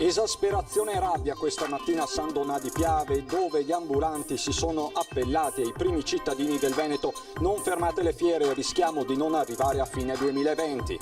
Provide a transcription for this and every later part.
Esasperazione e rabbia questa mattina a San Donà di Piave, dove gli ambulanti si sono appellati ai primi cittadini del Veneto: non fermate le fiere, rischiamo di non arrivare a fine 2020.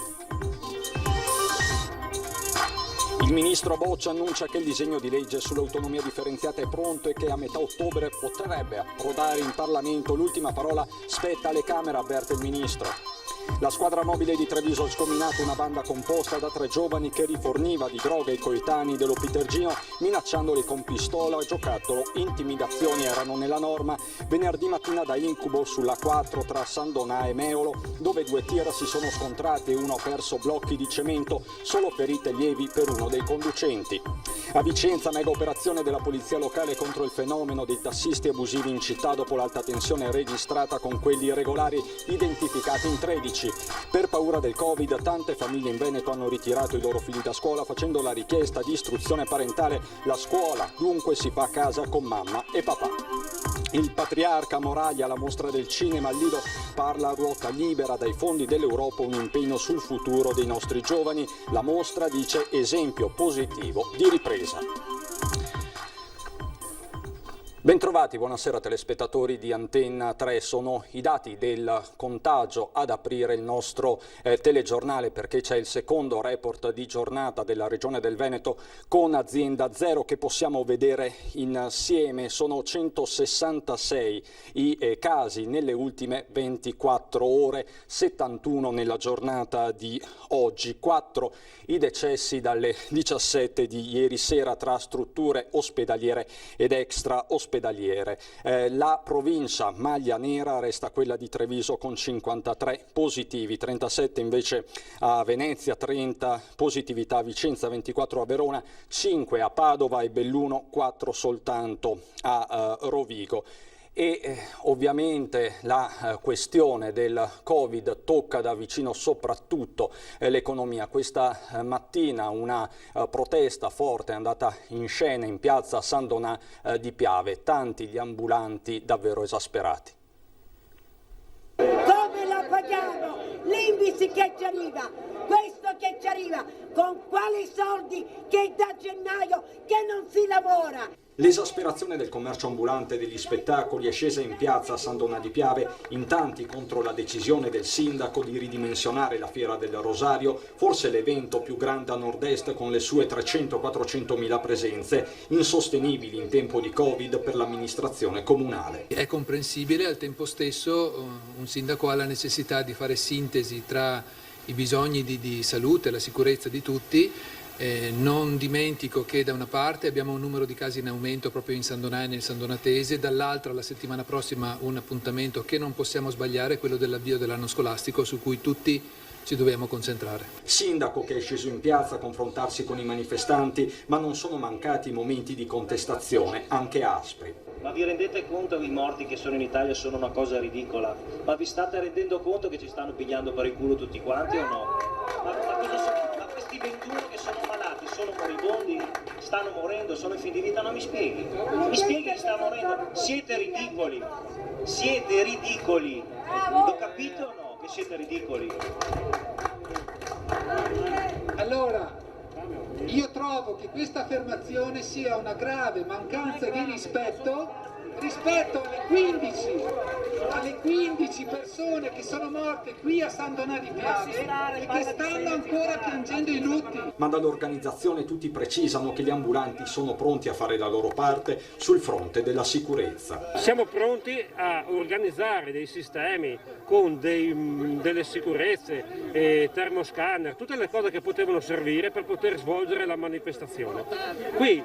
Il ministro Boccia annuncia che il disegno di legge sull'autonomia differenziata è pronto e che a metà ottobre potrebbe approdare in Parlamento. L'ultima parola spetta alle Camere, avverte il ministro. La squadra mobile di Treviso ha scominato una banda composta da 3 giovani che riforniva di droga i coetanei dello Pitergino, minacciandoli con pistola, giocattolo. Intimidazioni erano nella norma. Venerdì mattina da incubo sulla 4 tra San Donà e Meolo, dove 2 tir si sono scontrati e uno ha perso blocchi di cemento, solo ferite lievi per uno dei conducenti. A Vicenza, mega operazione della polizia locale contro il fenomeno dei tassisti abusivi in città dopo l'alta tensione registrata con quelli irregolari identificati in 13. Per paura del Covid, tante famiglie in Veneto hanno ritirato i loro figli da scuola facendo la richiesta di istruzione parentale. La scuola dunque si fa a casa con mamma e papà. Il patriarca Moraglia alla mostra del cinema al Lido parla a ruota libera dai fondi dell'Europa, un impegno sul futuro dei nostri giovani. La mostra dice esempio positivo di ripresa. Bentrovati, buonasera telespettatori di Antenna 3. Sono i dati del contagio ad aprire il nostro telegiornale, perché c'è il secondo report di giornata della Regione del Veneto con azienda zero che possiamo vedere insieme. Sono 166 i casi nelle ultime 24 ore, 71 nella giornata di oggi, 4 i decessi dalle 17 di ieri sera tra strutture ospedaliere ed extra ospedaliere. La provincia maglia nera resta quella di Treviso con 53 positivi, 37 invece a Venezia, 30 positività a Vicenza, 24 a Verona, 5 a Padova e Belluno, 4 soltanto a Rovigo. E ovviamente la questione del Covid tocca da vicino soprattutto l'economia. Questa mattina una protesta forte è andata in scena in piazza San Donà di Piave, tanti gli ambulanti davvero esasperati. Come la paghiamo? L'Invis che ci arriva, questo che ci arriva, con quali soldi che da gennaio che non si lavora? L'esasperazione del commercio ambulante e degli spettacoli è scesa in piazza a San Donà di Piave, in tanti contro la decisione del sindaco di ridimensionare la Fiera del Rosario, forse l'evento più grande a nord-est con le sue 300-400 mila presenze, insostenibili in tempo di Covid per l'amministrazione comunale. È comprensibile, al tempo stesso un sindaco ha la necessità di fare sintesi tra i bisogni di salute e la sicurezza di tutti. Non dimentico che da una parte abbiamo un numero di casi in aumento proprio in San Donà e nel San Donatese, dall'altra la settimana prossima un appuntamento che non possiamo sbagliare, quello dell'avvio dell'anno scolastico, su cui tutti ci dobbiamo concentrare. Sindaco che è sceso in piazza a confrontarsi con i manifestanti, ma non sono mancati momenti di contestazione, anche aspri. Ma vi rendete conto che i morti che sono in Italia sono una cosa ridicola? Ma vi state rendendo conto che ci stanno pigliando per il culo tutti quanti o no? Ma questi 21 che sono malati, sono moribondi, stanno morendo, sono in fin di vita, non mi spieghi? Mi spieghi che stanno morendo? Siete ridicoli, siete ridicoli, lo capite o no che siete ridicoli? Allora, io trovo che questa affermazione sia una grave mancanza di rispetto alle 15 persone che sono morte qui a San Donà di Piave e che stanno ancora piangendo i lutti. Ma dall'organizzazione tutti precisano che gli ambulanti sono pronti a fare la loro parte sul fronte della sicurezza. Siamo pronti a organizzare dei sistemi con delle sicurezze, termoscanner, tutte le cose che potevano servire per poter svolgere la manifestazione. Qui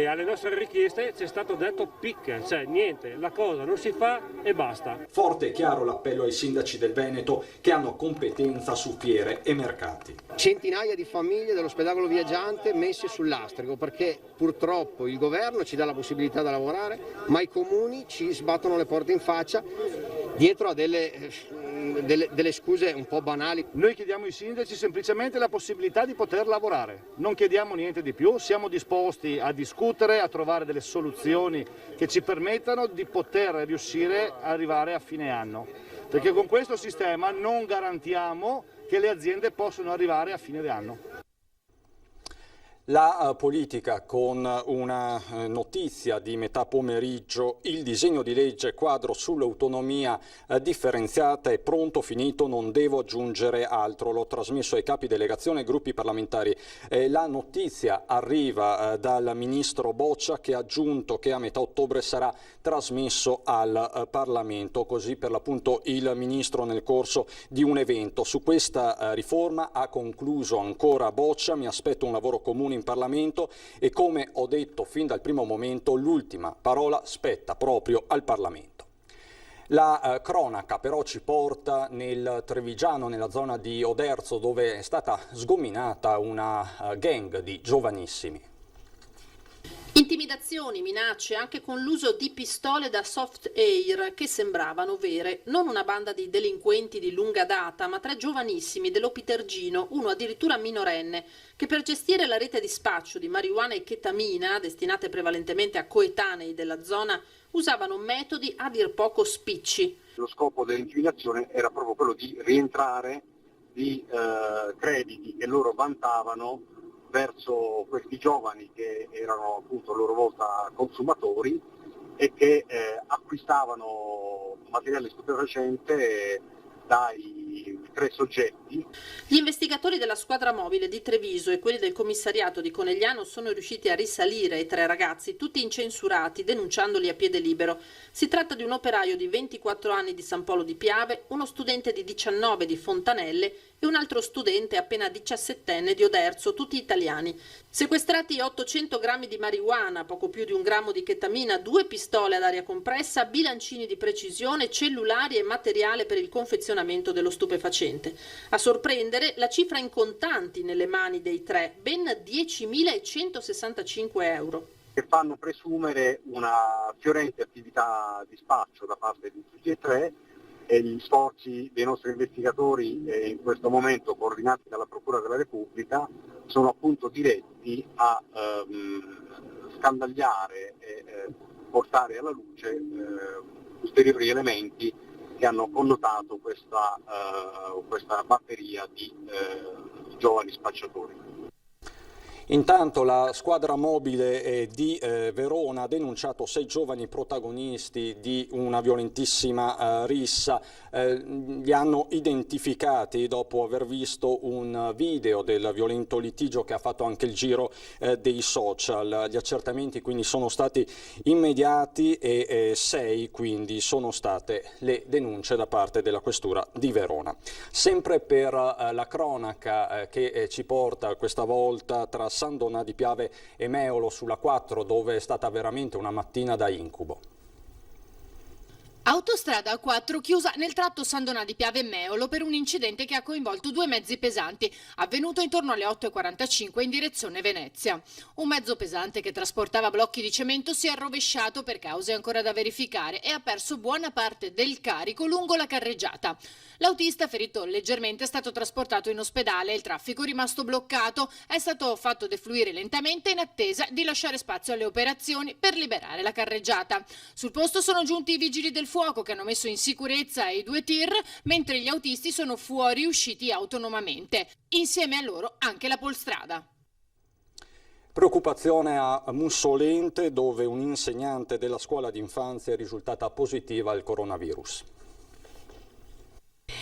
alle nostre richieste ci è stato detto picca, cioè niente, la cosa non si fa e basta. Forte e chiaro l'appello ai sindaci del Veneto che hanno competenza su fiere e mercati. Centinaia di famiglie dello spettacolo viaggiante messe sul lastrico, perché purtroppo il governo ci dà la possibilità di lavorare, ma i comuni ci sbattono le porte in faccia dietro a delle scuse un po' banali. Noi chiediamo ai sindaci semplicemente la possibilità di poter lavorare, non chiediamo niente di più, siamo disposti a discutere, a trovare delle soluzioni che ci permettano di poter riuscire ad arrivare a fine anno, perché con questo sistema non garantiamo che le aziende possano arrivare a fine anno. La politica con una notizia di metà pomeriggio: il disegno di legge quadro sull'autonomia differenziata è pronto, finito, non devo aggiungere altro. L'ho trasmesso ai capi delegazione e gruppi parlamentari. La notizia arriva dal ministro Boccia, che ha aggiunto che a metà ottobre sarà trasmesso al Parlamento. Così per l'appunto il ministro nel corso di un evento. Su questa riforma ha concluso ancora Boccia: mi aspetto un lavoro comune in Parlamento e, come ho detto fin dal primo momento, l'ultima parola spetta proprio al Parlamento. La cronaca però ci porta nel Trevigiano, nella zona di Oderzo, dove è stata sgominata una gang di giovanissimi. Intimidazioni, minacce, anche con l'uso di pistole da soft air che sembravano vere. Non una banda di delinquenti di lunga data, ma 3 giovanissimi dell'Opitergino, uno addirittura minorenne, che per gestire la rete di spaccio di marijuana e chetamina, destinate prevalentemente a coetanei della zona, usavano metodi a dir poco spicci. Lo scopo dell'intimidazione era proprio quello di rientrare di crediti che loro vantavano verso questi giovani che erano appunto a loro volta consumatori e che acquistavano materiale stupefacente dai 3 soggetti. Gli investigatori della squadra mobile di Treviso e quelli del commissariato di Conegliano sono riusciti a risalire ai 3 ragazzi, tutti incensurati, denunciandoli a piede libero. Si tratta di un operaio di 24 anni di San Polo di Piave, uno studente di 19 di Fontanelle e un altro studente appena 17enne di Oderzo, tutti italiani. Sequestrati 800 grammi di marijuana, poco più di 1 grammo di chetamina, 2 pistole ad aria compressa, bilancini di precisione, cellulari e materiale per il confezionamento dello stupefacente. A sorprendere la cifra in contanti nelle mani dei 3, ben 10.165 euro. Che fanno presumere una fiorente attività di spaccio da parte di tutti e 3, e gli sforzi dei nostri investigatori, in questo momento coordinati dalla Procura della Repubblica, sono appunto diretti a scandagliare e portare alla luce ulteriori elementi che hanno connotato questa batteria di giovani spacciatori. Intanto la squadra mobile di Verona ha denunciato 6 giovani protagonisti di una violentissima rissa. Li hanno identificati dopo aver visto un video del violento litigio che ha fatto anche il giro dei social. Gli accertamenti quindi sono stati immediati e 6 quindi sono state le denunce da parte della questura di Verona. Sempre per la cronaca che ci porta questa volta tra San Donà di Piave e Meolo sulla 4, dove è stata veramente una mattina da incubo. Autostrada A4 chiusa nel tratto San Donà di Piave e Meolo per un incidente che ha coinvolto 2 mezzi pesanti, avvenuto intorno alle 8:45 in direzione Venezia. Un mezzo pesante che trasportava blocchi di cemento si è rovesciato per cause ancora da verificare e ha perso buona parte del carico lungo la carreggiata. L'autista, ferito leggermente, è stato trasportato in ospedale e il traffico rimasto bloccato è stato fatto defluire lentamente in attesa di lasciare spazio alle operazioni per liberare la carreggiata. Sul posto sono giunti i vigili del fuoco che hanno messo in sicurezza i 2 tir, mentre gli autisti sono fuoriusciti autonomamente. Insieme a loro anche la polstrada. Preoccupazione a Mussolente, dove un insegnante della scuola d'infanzia è risultata positiva al coronavirus.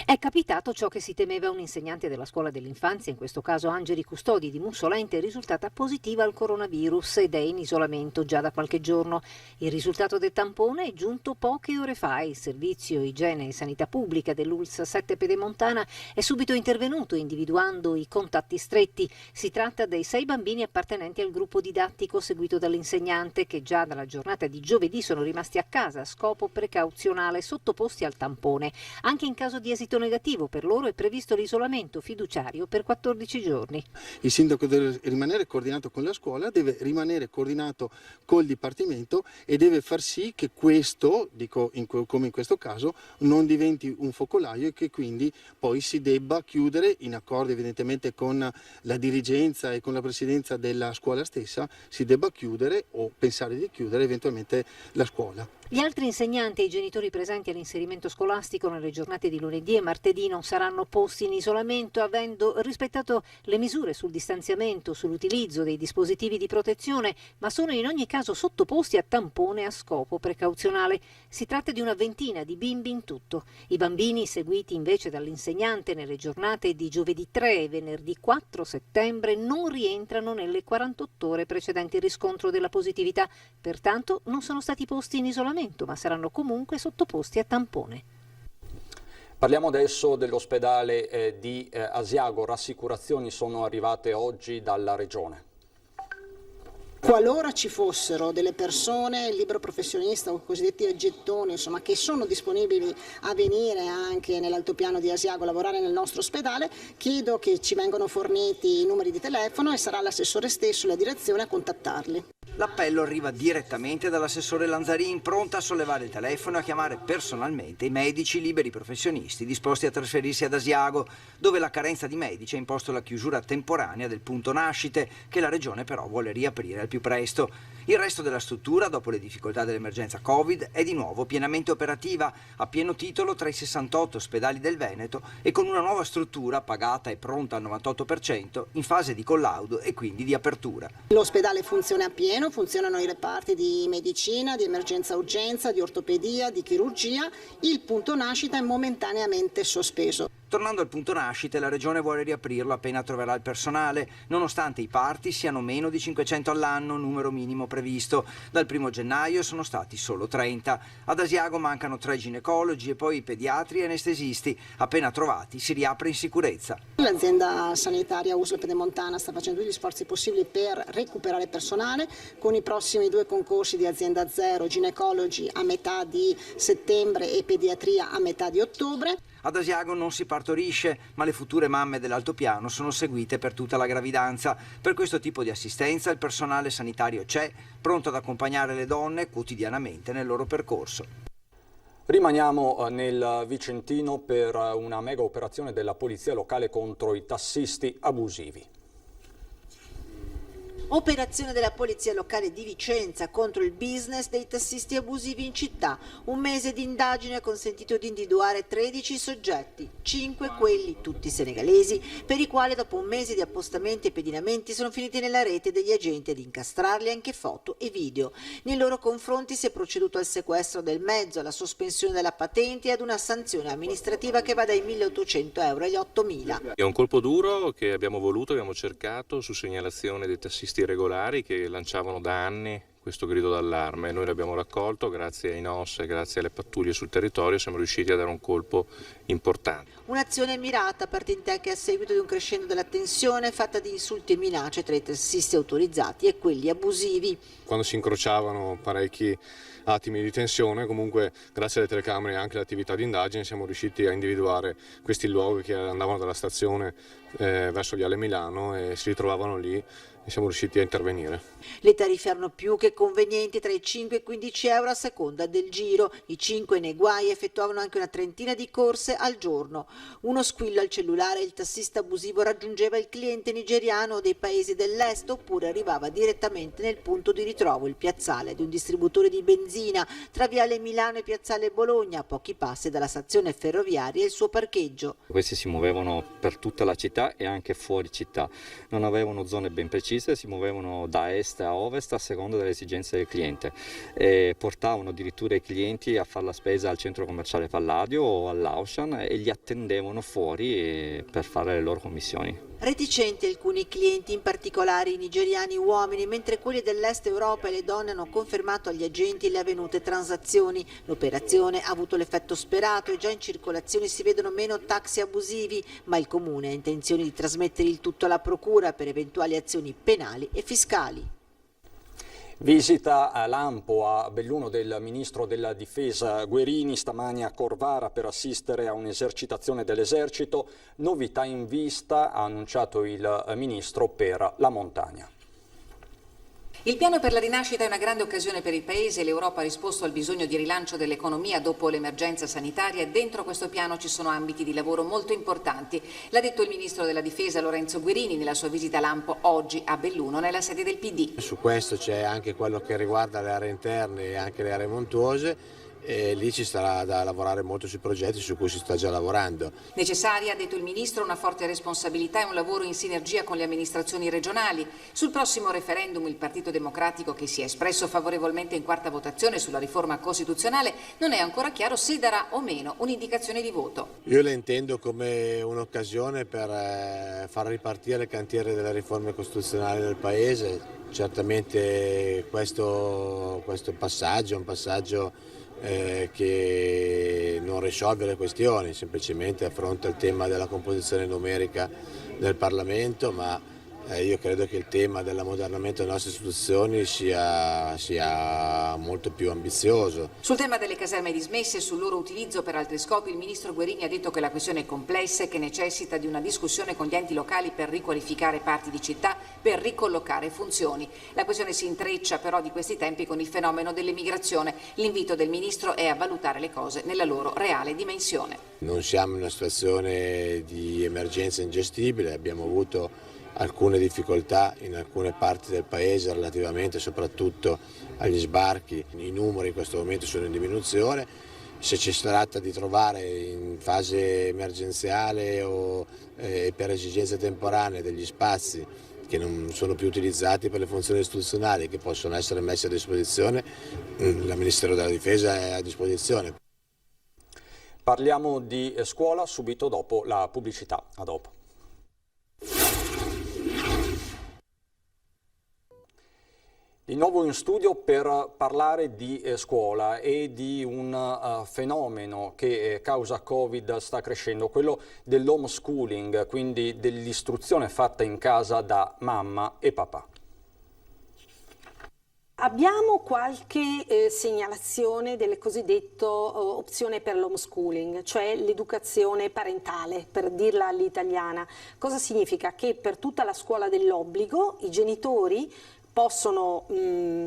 È capitato ciò che si temeva. Un insegnante della scuola dell'infanzia, in questo caso Angeli Custodi di Mussolente, è risultata positiva al coronavirus ed è in isolamento già da qualche giorno. Il risultato del tampone è giunto poche ore fa. Il servizio igiene e sanità pubblica dell'ULSS 7 Pedemontana è subito intervenuto individuando i contatti stretti. Si tratta dei 6 bambini appartenenti al gruppo didattico seguito dall'insegnante, che già dalla giornata di giovedì sono rimasti a casa a scopo precauzionale, sottoposti al tampone. Anche in caso di esito negativo per loro è previsto l'isolamento fiduciario per 14 giorni. Il sindaco deve rimanere coordinato con la scuola, deve rimanere coordinato col dipartimento e deve far sì che questo, come in questo caso, non diventi un focolaio e che quindi poi si debba chiudere, in accordo evidentemente con la dirigenza e con la presidenza della scuola stessa, si debba chiudere o pensare di chiudere eventualmente la scuola. Gli altri insegnanti e i genitori presenti all'inserimento scolastico nelle giornate di lunedì e martedì non saranno posti in isolamento avendo rispettato le misure sul distanziamento, sull'utilizzo dei dispositivi di protezione, ma sono in ogni caso sottoposti a tampone a scopo precauzionale. Si tratta di una ventina di bimbi in tutto. I bambini seguiti invece dall'insegnante nelle giornate di giovedì 3 e venerdì 4 settembre non rientrano nelle 48 ore precedenti il riscontro della positività, pertanto non sono stati posti in isolamento, ma saranno comunque sottoposti a tampone. Parliamo adesso dell'ospedale di Asiago. Rassicurazioni sono arrivate oggi dalla Regione. Qualora ci fossero delle persone libero professionista o cosiddetti gettoni, insomma, che sono disponibili a venire anche nell'altopiano di Asiago a lavorare nel nostro ospedale, chiedo che ci vengano forniti i numeri di telefono e sarà l'assessore stesso e la direzione a contattarli. L'appello arriva direttamente dall'assessore Lanzarin, pronta a sollevare il telefono e a chiamare personalmente i medici liberi professionisti disposti a trasferirsi ad Asiago, dove la carenza di medici ha imposto la chiusura temporanea del punto nascite, che la Regione però vuole riaprire al più presto. Il resto della struttura, dopo le difficoltà dell'emergenza Covid, è di nuovo pienamente operativa, a pieno titolo tra i 68 ospedali del Veneto e con una nuova struttura pagata e pronta al 98%, in fase di collaudo e quindi di apertura. L'ospedale funziona a pieno, funzionano i reparti di medicina, di emergenza-urgenza, di ortopedia, di chirurgia. Il punto nascita è momentaneamente sospeso. Tornando al punto nascite, la Regione vuole riaprirlo appena troverà il personale, nonostante i parti siano meno di 500 all'anno, numero minimo previsto. Dal 1 gennaio sono stati solo 30. Ad Asiago mancano 3 ginecologi e poi i pediatri e anestesisti. Appena trovati si riapre in sicurezza. L'azienda sanitaria USL Pedemontana sta facendo tutti gli sforzi possibili per recuperare personale, con i prossimi 2 concorsi di azienda zero, ginecologi a metà di settembre e pediatria a metà di ottobre. Ad Asiago non si partorisce, ma le future mamme dell'altopiano sono seguite per tutta la gravidanza. Per questo tipo di assistenza il personale sanitario c'è, pronto ad accompagnare le donne quotidianamente nel loro percorso. Rimaniamo nel Vicentino per una mega operazione della polizia locale contro i tassisti abusivi. Operazione della Polizia Locale di Vicenza contro il business dei tassisti abusivi in città. Un mese di indagine ha consentito di individuare 13 soggetti, 5 quelli, tutti senegalesi, per i quali dopo un mese di appostamenti e pedinamenti sono finiti nella rete degli agenti ad incastrarli anche foto e video. Nei loro confronti si è proceduto al sequestro del mezzo, alla sospensione della patente e ad una sanzione amministrativa che va dai 1.800 euro agli 8.000. È un colpo duro che abbiamo cercato su segnalazione dei tassisti irregolari che lanciavano da anni questo grido d'allarme. Noi l'abbiamo raccolto, grazie ai NOS e grazie alle pattuglie sul territorio siamo riusciti a dare un colpo importante. Un'azione mirata, partita anche a seguito di un crescendo della tensione fatta di insulti e minacce tra i tassisti autorizzati e quelli abusivi. Quando si incrociavano parecchi attimi di tensione, comunque grazie alle telecamere e anche all'attività di indagine siamo riusciti a individuare questi luoghi che andavano dalla stazione verso Viale Milano e si ritrovavano lì e siamo riusciti a intervenire. Le tariffe erano più che convenienti, tra i 5 e i 15 euro a seconda del giro. I 5 nei guai effettuavano anche una trentina di corse al giorno. Uno squillo al cellulare e il tassista abusivo raggiungeva il cliente nigeriano o dei paesi dell'est oppure arrivava direttamente nel punto di ritrovo, il piazzale di un distributore di benzina tra Viale Milano e Piazzale Bologna, a pochi passi dalla stazione ferroviaria e il suo parcheggio. Questi si muovevano per tutta la città e anche fuori città. Non avevano zone ben precise, si muovevano da est a ovest a seconda delle esigenze del cliente e portavano addirittura i clienti a fare la spesa al centro commerciale Palladio o all'Auchan e li attendevano fuori per fare le loro commissioni. Reticenti alcuni clienti, in particolare i nigeriani uomini, mentre quelli dell'est Europa e le donne hanno confermato agli agenti le avvenute transazioni. L'operazione ha avuto l'effetto sperato e già in circolazione si vedono meno taxi abusivi, ma il Comune ha intenzione di trasmettere il tutto alla Procura per eventuali azioni penali e fiscali. Visita a lampo a Belluno del Ministro della Difesa Guerini, stamani a Corvara per assistere a un'esercitazione dell'esercito. Novità in vista, ha annunciato il Ministro, per la montagna. Il piano per la rinascita è una grande occasione per il Paese e l'Europa ha risposto al bisogno di rilancio dell'economia dopo l'emergenza sanitaria e dentro questo piano ci sono ambiti di lavoro molto importanti. L'ha detto il Ministro della Difesa Lorenzo Guerini nella sua visita a lampo oggi a Belluno, nella sede del PD. Su questo c'è anche quello che riguarda le aree interne e anche le aree montuose e lì ci sarà da lavorare molto sui progetti su cui si sta già lavorando. Necessaria, ha detto il Ministro, una forte responsabilità e un lavoro in sinergia con le amministrazioni regionali. Sul prossimo referendum il Partito Democratico, che si è espresso favorevolmente in quarta votazione sulla riforma costituzionale, non è ancora chiaro se darà o meno un'indicazione di voto. Io la intendo come un'occasione per far ripartire il cantiere delle riforme costituzionali nel Paese. Certamente questo passaggio è un passaggio che non risolve le questioni, semplicemente affronta il tema della composizione numerica del Parlamento, ma io credo che il tema dell'ammodernamento delle nostre istituzioni sia molto più ambizioso. Sul tema delle caserme dismesse e sul loro utilizzo per altri scopi, il Ministro Guerini ha detto che la questione è complessa e che necessita di una discussione con gli enti locali per riqualificare parti di città, per ricollocare funzioni. La questione si intreccia però di questi tempi con il fenomeno dell'emigrazione. L'invito del Ministro è a valutare le cose nella loro reale dimensione. Non siamo in una situazione di emergenza ingestibile, abbiamo avuto alcune difficoltà in alcune parti del Paese relativamente soprattutto agli sbarchi. I numeri in questo momento sono in diminuzione. Se ci si tratta di trovare in fase emergenziale o per esigenze temporanee degli spazi che non sono più utilizzati per le funzioni istituzionali, che possono essere messi a disposizione, il Ministero della Difesa è a disposizione. Parliamo di scuola subito dopo la pubblicità. A dopo. Di nuovo in studio per parlare di scuola e di un fenomeno che causa Covid sta crescendo, quello dell'homeschooling, quindi dell'istruzione fatta in casa da mamma e papà. Abbiamo qualche segnalazione delle cosiddette opzione per l'homeschooling, cioè l'educazione parentale, per dirla all'italiana. Cosa significa? Che per tutta la scuola dell'obbligo i genitori possono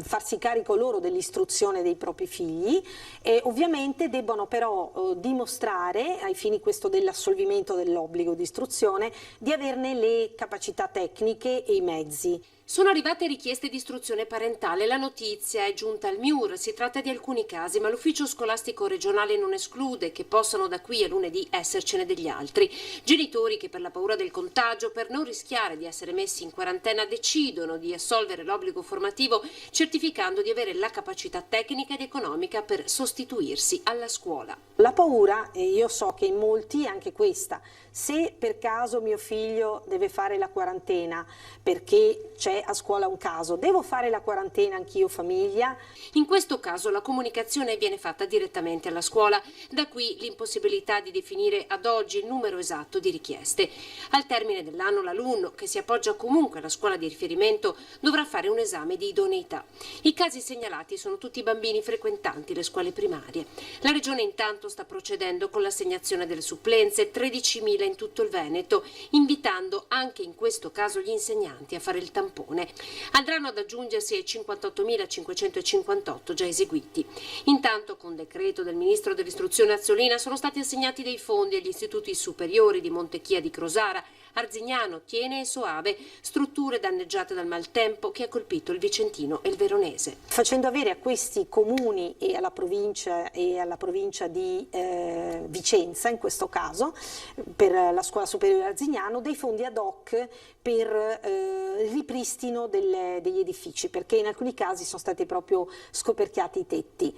farsi carico loro dell'istruzione dei propri figli e ovviamente debbono però dimostrare, ai fini questo dell'assolvimento dell'obbligo di istruzione, di averne le capacità tecniche e i mezzi. Sono arrivate richieste di istruzione parentale, la notizia è giunta al MIUR, si tratta di alcuni casi, ma l'ufficio scolastico regionale non esclude che possano da qui a lunedì essercene degli altri. Genitori che per la paura del contagio, per non rischiare di essere messi in quarantena, decidono di assolvere l'obbligo formativo certificando di avere la capacità tecnica ed economica per sostituirsi alla scuola. La paura, e io so che in molti è anche questa, se per caso mio figlio deve fare la quarantena perché c'è a scuola un caso, devo fare la quarantena anch'io famiglia? In questo caso la comunicazione viene fatta direttamente alla scuola, da qui l'impossibilità di definire ad oggi il numero esatto di richieste. Al termine dell'anno l'alunno, che si appoggia comunque alla scuola di riferimento, dovrà fare un esame di idoneità. I casi segnalati sono tutti bambini frequentanti le scuole primarie. La Regione intanto sta procedendo con l'assegnazione delle supplenze, 13.000 in tutto il Veneto, invitando anche in questo caso gli insegnanti a fare il tampone. Andranno ad aggiungersi ai 58.558 già eseguiti. Intanto, con decreto del Ministro dell'Istruzione Azzolina, sono stati assegnati dei fondi agli istituti superiori di Montechia di Crosara, Arzignano, Tiene e Soave, strutture danneggiate dal maltempo che ha colpito il Vicentino e il Veronese. Facendo avere a questi comuni e alla provincia di Vicenza, in questo caso, per la scuola superiore Arzignano, dei fondi ad hoc per il ripristino degli edifici, perché in alcuni casi sono stati proprio scoperchiati i tetti.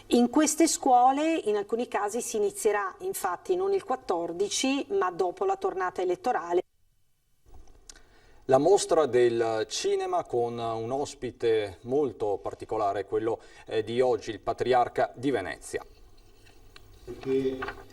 In queste scuole in alcuni casi si inizierà infatti non il 14 ma dopo la tornata elettorale. La mostra del cinema con un ospite molto particolare, quello di oggi, il Patriarca di Venezia.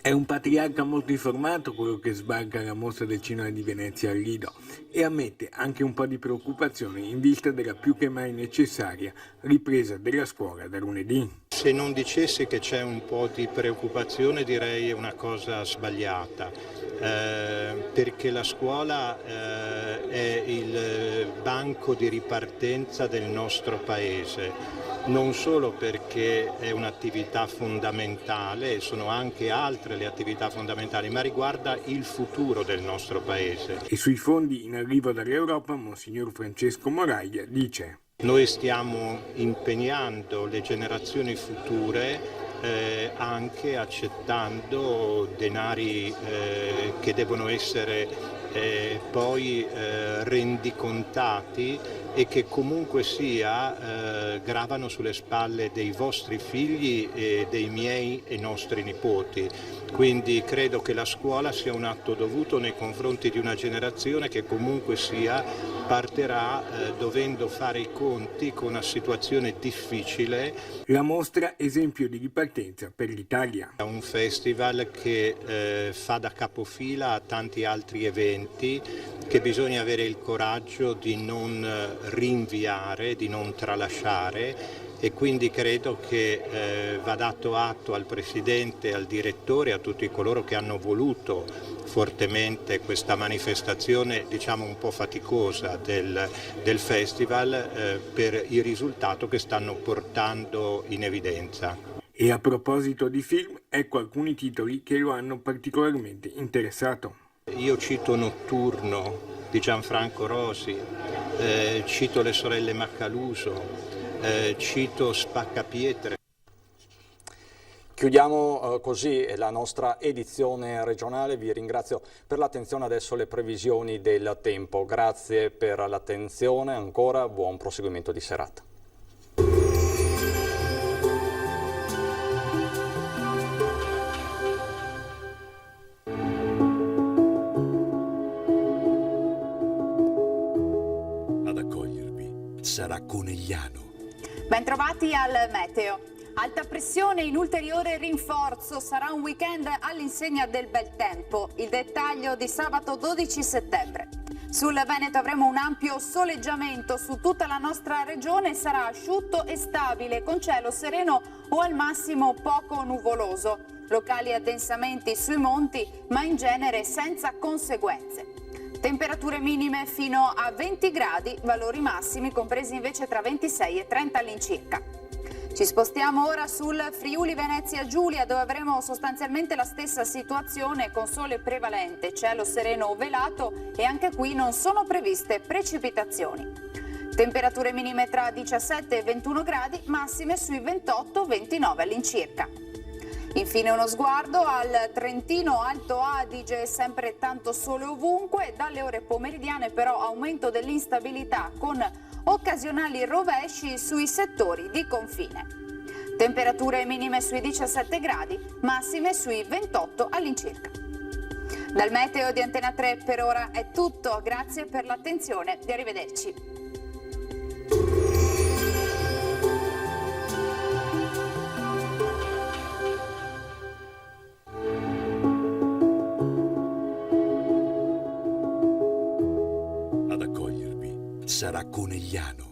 È un patriarca molto informato quello che sbarca alla mostra del cinema di Venezia al Lido e ammette anche un po' di preoccupazione in vista della più che mai necessaria ripresa della scuola da lunedì. Se non dicessi che c'è un po' di preoccupazione direi è una cosa sbagliata, perché la scuola è il banco di ripartenza del nostro paese. Non solo perché è un'attività fondamentale, sono anche altre le attività fondamentali, ma riguarda il futuro del nostro paese. E sui fondi in arrivo dall'Europa, Monsignor Francesco Moraglia dice: Noi stiamo impegnando le generazioni future anche accettando denari che devono essere poi rendicontati e che comunque sia gravano sulle spalle dei vostri figli e dei miei e nostri nipoti. Quindi credo che la scuola sia un atto dovuto nei confronti di una generazione che comunque sia partirà dovendo fare i conti con una situazione difficile. La mostra esempio di ripartenza per l'Italia. È un festival che fa da capofila a tanti altri eventi, che bisogna avere il coraggio di non rinviare, di non tralasciare, e quindi credo che va dato atto al Presidente, al Direttore, a tutti coloro che hanno voluto fortemente questa manifestazione, diciamo un po' faticosa del Festival, per il risultato che stanno portando in evidenza. E a proposito di film, ecco alcuni titoli che lo hanno particolarmente interessato. Io cito Notturno di Gianfranco Rosi, cito Le sorelle Maccaluso, cito Spaccapietre. Chiudiamo così la nostra edizione regionale, vi ringrazio per l'attenzione, adesso le previsioni del tempo. Grazie per l'attenzione, ancora buon proseguimento di serata. Ad accogliervi sarà Conegliano. Bentrovati al meteo. Alta pressione in ulteriore rinforzo, sarà un weekend all'insegna del bel tempo. Il dettaglio di sabato 12 settembre. Sul Veneto avremo un ampio soleggiamento su tutta la nostra regione, sarà asciutto e stabile con cielo sereno o al massimo poco nuvoloso. Locali addensamenti sui monti, ma in genere senza conseguenze. Temperature minime fino a 20 gradi, valori massimi compresi invece tra 26 e 30 all'incirca. Ci spostiamo ora sul Friuli Venezia Giulia, dove avremo sostanzialmente la stessa situazione con sole prevalente, cielo sereno o velato, e anche qui non sono previste precipitazioni. Temperature minime tra 17 e 21 gradi, massime sui 28-29 all'incirca. Infine uno sguardo al Trentino Alto Adige, sempre tanto sole ovunque, dalle ore pomeridiane però aumento dell'instabilità con occasionali rovesci sui settori di confine. Temperature minime sui 17 gradi, massime sui 28 all'incirca. Dal meteo di Antena 3 per ora è tutto, grazie per l'attenzione e arrivederci. Ad accogliervi sarà Conegliano.